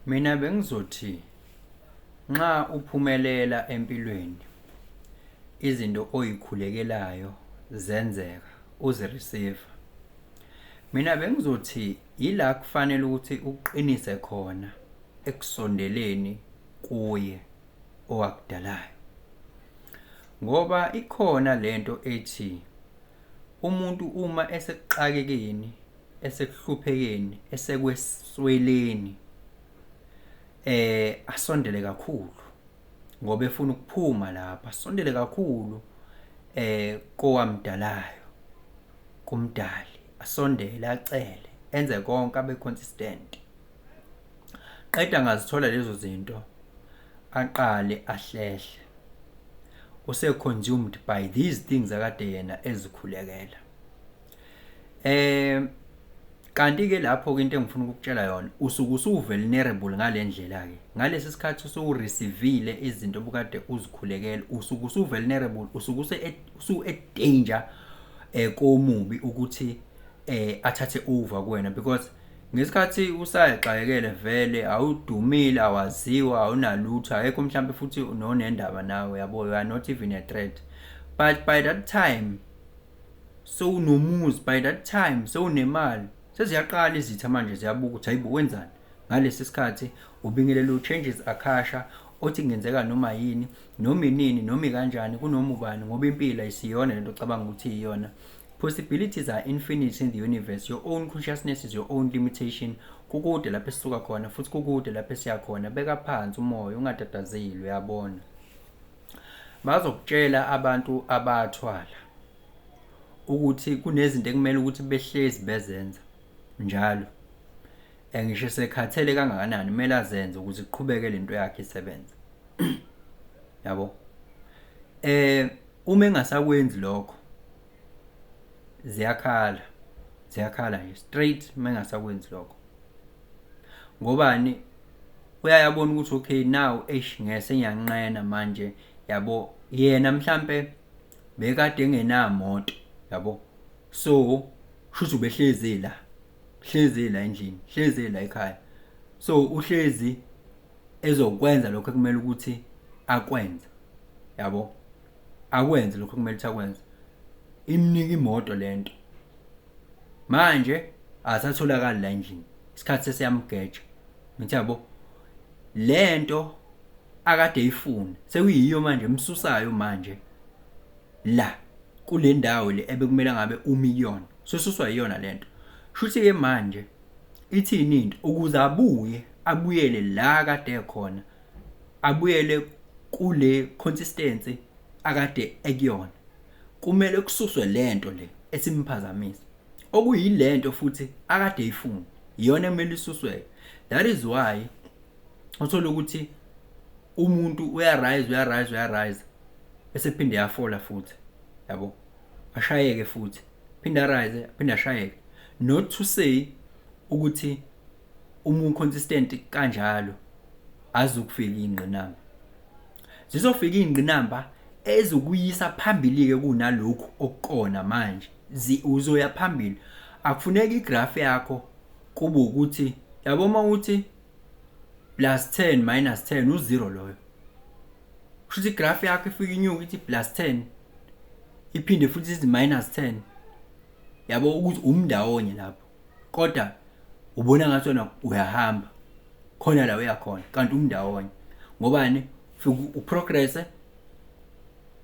Mina bengizothi nxa uphumelela empilweni izinto oyikhulekelayo zenzeka uzireceive. Mina bengizothi ila kufanele ukuthi uqinise khona ekusondeleni kuye owakudalayo. Ngoba ikhona lento ethi umuntu uma esekuqakekeni, esekuhluphekeni, esekwesweleni asondele kakhulu ngoba efuna ukuphuma lapha, asondele kakhulu kowamdalayo, kumdali, asondele acele, enze konke abe consistent. Qeda ngazithola lezo zinto, aqale ahlehle. Use-consumed by these things akade yena ezikhulekela. Kanti-ke lapho-ke into engifuna ukukutshela yona, usuke usu-vulnerable ngale ndlela ke. Ngalesi sikhathi usu-receivile izinto obukade uzikhulekela, usuke usu-vulnerable, usuke usu-danger komubi ukuthi athathe over kuwena, because ngesikhathi usayexakekele vele awudumile, awaziwa, awunalutho, akekho mhlawumbe futhi nonendaba nawe, yabo, you are not even a threat. But by that time sowunomuzi, by that time sowunemali, seziyaqala izitha manje ziyabuka ukuthi hayibo wenzani ngalesi sikhathi ubingelela changes akhasha othi kungenzeka noma yini noma inini noma kanjani kunoma ubani, ngoba impilo ayisiyona lento ocabanga ukuthi iyona. Possibilities are infinite in the universe. Your own consciousness is your own limitation. Kukude lapho esisuka khona futhi kukude lapho esiya khona. Beka phansi umoya, ungatatazeli, uyabona. Bazokutshela abantu abathwala ukuthi kunezinto ekumele ukuthi behlezi bezenza njalo. Ngisho sekhathele kangakanani kumele azenze ukuze kuqhubeke lento yakhe isebenza. Yabo. Uma engasakwenzi lokho ziyakhala nje straight mengasakwenzi lokho. Ngobani uyayabona ukuthi okay now ngese ngiyanqena manje, yabo, yena mhlambe bekade engenamoto, yabo, so shuthi ubehlezi la endlini, hlezi la ekhaya, so uhlezi ezokwenza lokho ekumele ukuthi akwenze, yabo, akwenze lokho ekumele ukuthi akwenze. Imnika imoto lento manje asatholakala la endlini, isikhathi sesiyamgeja. Ngithi yabo lento akade eyifuna sekuyiyo manje emsusayo manje la kule ndawo le ebekumele ngabe umillion, sosuswa yiyona lento. Shuthi ke manje ithini into ukuze abuyele la kade ekhona, abuyele kule consistency akade ekuyona, kumele kususwe lento le esimphazamisa, okuyilento futhi akade eyifuna, iyona emele isuswe. That is why uthola ukuthi umuntu uyarise bese phinde yafola futhi, yabo, ashayeke futhi, phinde arise, phinde ashayeke. Not to say ukuthi umuntu consistent kanjalo azukufika ingqinamba. Zizofika ingqinamba ezokuyisa phambili ke kunalokho okukona manje. Uzoya phambili. Akufuneka igraph yakho kube ukuthi, yabo, uma uthi +10 -10 u0 loyo. Kusho igraph yakho ifika inyuka ithi +10 iphinde futhi ithi -10. Yabo ukuthi umndawonye lapho. Kodwa ubona ngathi wena uyahamba khona la uyakhona kanti umndawonye. Ngobani? Ufika uprogress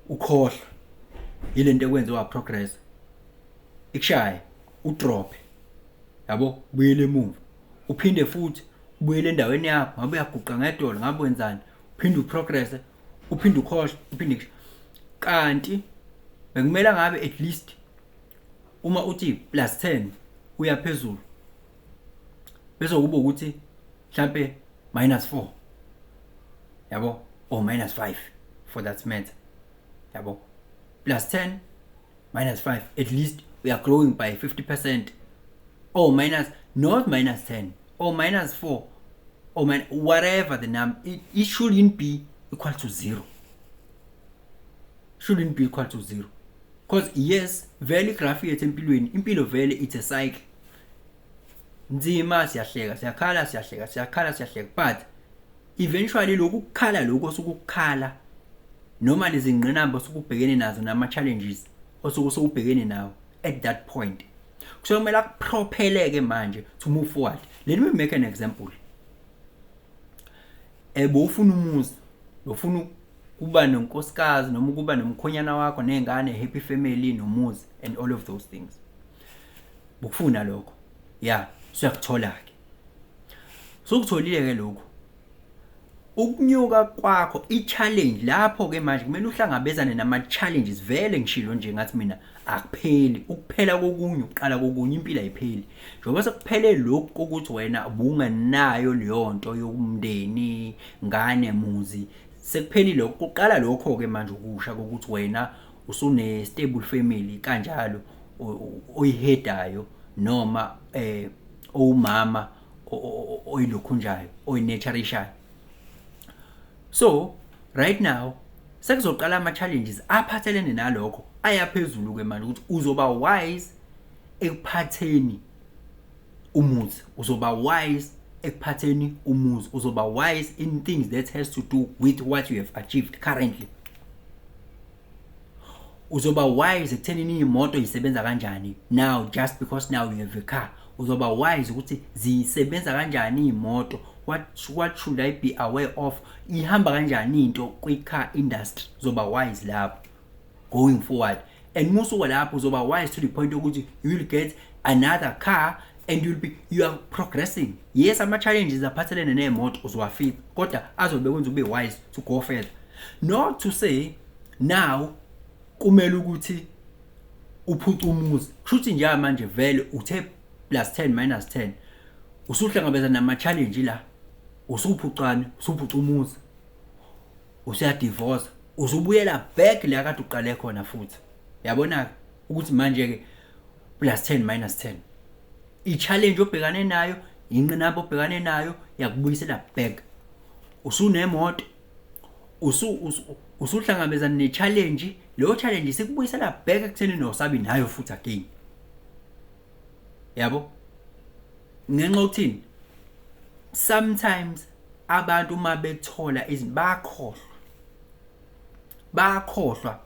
ukhohlwa yilento ekwenza wa progress, ikushaye udrop, yabo, buyele emuva, uphinde futhi ubuyele endaweni yakho, ngabe uyaguqa ngedolo, ngabe wenzani, uphinde uprogress, uphinde ukhohlwa, uphinde. Kanti bekumele ngabe at least uma uthi +10 uya phezulu bese kuba ukuthi mhlambe -4, yabo, or -5 for that matter, yabo, +10 -5, at least we are growing by 50%, or not -10 or -4 or whatever the number, it shouldn't be equal to 0. Shouldn't be equal to 0. Because yes, vele graph yethu empilweni, impilo vele it's a cycle. nzima siyahleka siyahleka but eventually lokukhala lokho osukukhala noma lezi ngqinamba osukubhekene nazo nama challenges osukubhekene nawo at that point kusomela akupropeleke manje to move forward. Let me make an example. Bofuna umuzi, bofuna kuba nonkosikazi noma kuba nomkhonyana wakho nengane, happy family nomuzi and all of those things. Bokufuna lokho. Yeah, siyakuthola ke. Sokutholile ke lokho. Ukunyuka kwakho i-challenge lapho ke manje kumele uhlangabezane nama-challenges vele ngishilo nje ngathi mina akupheli ukuphela kokunye uqala kokunye impilo ayipheli njengoba sekuphele lokho kokuthi wena bungenayo leyo nto yokumndeni ngane muzi sekuphelile ukuqala lokho ke manje ukusha kokuthi wena usune stable family kanjalo oyihedayo noma omama oyilokhunjayo oyinaturishayo. So right now sekuzoqala ama challenges aphathelene nalokho ayaphezulu ke manje ukuthi uzoba wise ekuphatheni umuzi, uzoba wise ekuphatheni umuzi, uzoba wise in things that has to do with what you have achieved currently. Uzoba wise ekuthenini imoto isebenza kanjani now just because now you have a car. Uzoba wise ukuthi zisebenza kanjani imoto, what should I be aware of, ihamba kanjani into kwi-car industry. Uzoba wise lapho going forward, and musuka lapho uzoba wise to the point ukuthi you will get another car and you are progressing. Yes, ama challenges aphathelene nemoto uzowafika kodwa azobe kwenza ube wise to go further, not to say now kumele ukuthi uphuca umuzi kushuthi nje manje vele uthe +10 -10 usuhlangabezana nama challenge la usuphucana usuphuca umuzi usiya divorce usubuyela back la kade uqale khona futhi. Yabona ukuthi manje ke +10 -10 i challenge obhekane nayo inqinamba obhekane nayo yakubuyisela back. Usunemoto usuhlangabezana ne challenge, leyo challenge sikubuyisela back ekutheni nosabi nayo futhi again. Yabo ngenxa ukuthini sometimes abantu uma bethola bakhohlwa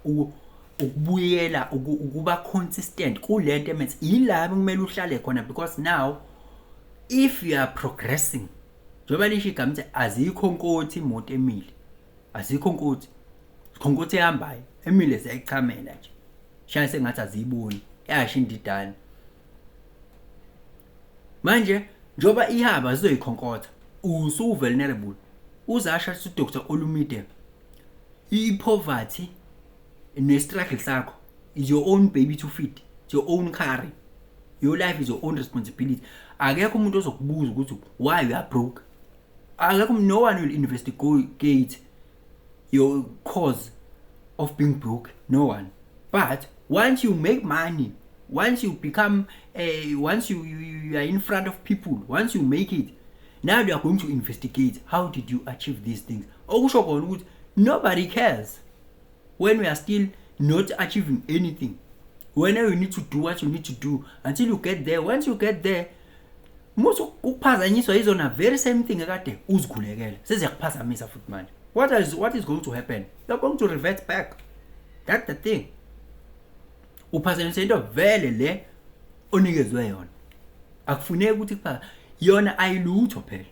ukubuyela ukuba consistent kulento emenze yilabo kumele uhlale khona, because now if you are progressing njengoba lisho igama ukuthi azikho nkothi imoto emile, azikho nkothi ehambayo emile ziyayichamela nje shaya sengathi aziyiboni yashinda idana. Manje njoba ihaba zizoyikhonkotha usu vulnerable. Uzasha si Dr. Olumide i-poverty ne-struggle sakho is your own baby to feed, it's your own carry, your life is your own responsibility. Akekho umuntu ozokubuza ukuthi why you are broke. Akekho, no one will investigate your cause of being broke, no one. But once you make money, once you become once you are in front of people, once you make it, now they are going to investigate how did you achieve these things. Okusho khona ukuthi nobody cares when we are still not achieving anything. When you need to do what you need to do until you get there. Once you get there, musu ukuphazanyiswa izona very same thing ekade uzikhulekela seziyakuphazamisa futhi manje. What is going to happen? You're going to revert back. That's the thing. Uphazanyiswa into vele le onikezwe yona. Akufuneki ukuthi kupha yona ayilutho phela.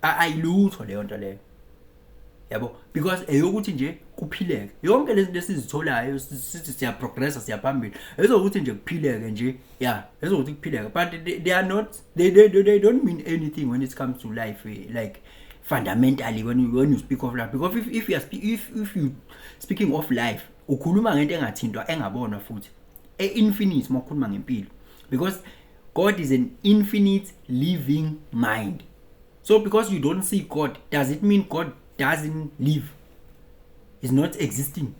Ayilutho leyo nto leyo. Yabo, because eyokuthi nje kuphileke. Yonke lezi zinto sizitholayo sithi siya progress siyaphambili. Ezokuthi nje kuphileke nje. Yeah, ezokuthi kuphileke. But they are not, they don't mean anything when it comes to life, like fundamentally when you speak of life. Because if you speaking of life, ukhuluma ngento engathintwa engabonwa futhi infinite mokhuluma ngempilo, because God is an infinite living mind. So because you don't see God, does it mean God doesn't live, is not existing?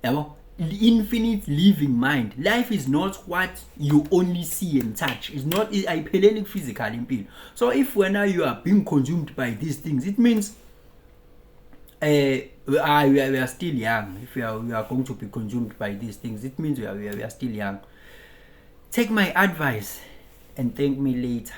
Yabo, infinite living mind. Life is not what you only see and touch. It's not ayipheleli physical impilo. So if when you are being consumed by these things, it means we are still young. If we are going to be consumed by these things, it means we are still young. Take my advice. and thank me later.